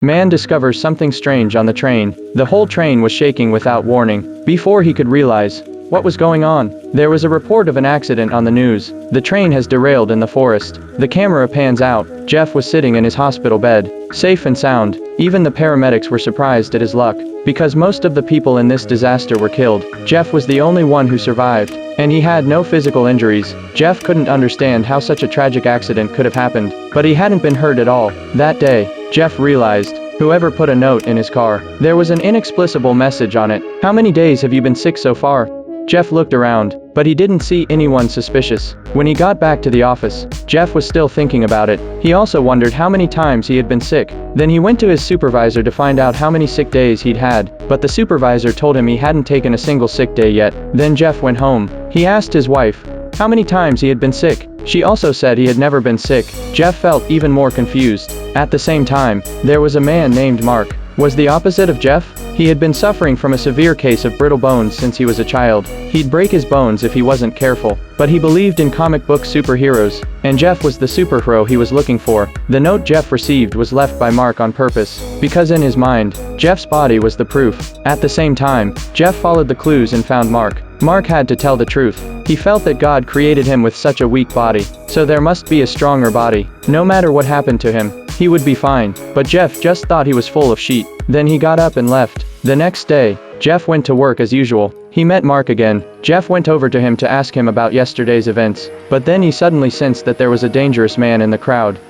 Man discovers something strange on the train. The whole train was shaking without warning. Before he could realize what was going on, there was a report of an accident on the news. The train has derailed in the forest. The camera pans out. Jeff was sitting in his hospital bed, safe and sound. Even the paramedics were surprised at his luck, because most of the people in this disaster were killed. Jeff was the only one who survived, and he had no physical injuries. Jeff couldn't understand how such a tragic accident could have happened, but he hadn't been hurt at all. That day, Jeff realized, whoever put a note in his car, there was an inexplicable message on it. How many days have you been sick so far? Jeff looked around, but he didn't see anyone suspicious. When he got back to the office, Jeff was still thinking about it. He also wondered how many times he had been sick. Then he went to his supervisor to find out how many sick days he'd had, but the supervisor told him he hadn't taken a single sick day yet. Then Jeff went home. He asked his wife how many times he had been sick. She also said he had never been sick. Jeff felt even more confused. At the same time, there was a man named Mark. Was the opposite of Jeff? He had been suffering from a severe case of brittle bones since he was a child. He'd break his bones if he wasn't careful. But he believed in comic book superheroes, and Jeff was the superhero he was looking for. The note Jeff received was left by Mark on purpose, because in his mind, Jeff's body was the proof. At the same time, Jeff followed the clues and found Mark. Mark had to tell the truth. He felt that God created him with such a weak body, so there must be a stronger body. No matter what happened to him, he would be fine. But Jeff just thought he was full of shit. Then he got up and left. The next day, Jeff went to work as usual. He met Mark again. Jeff went over to him to ask him about yesterday's events, but then he suddenly sensed that there was a dangerous man in the crowd.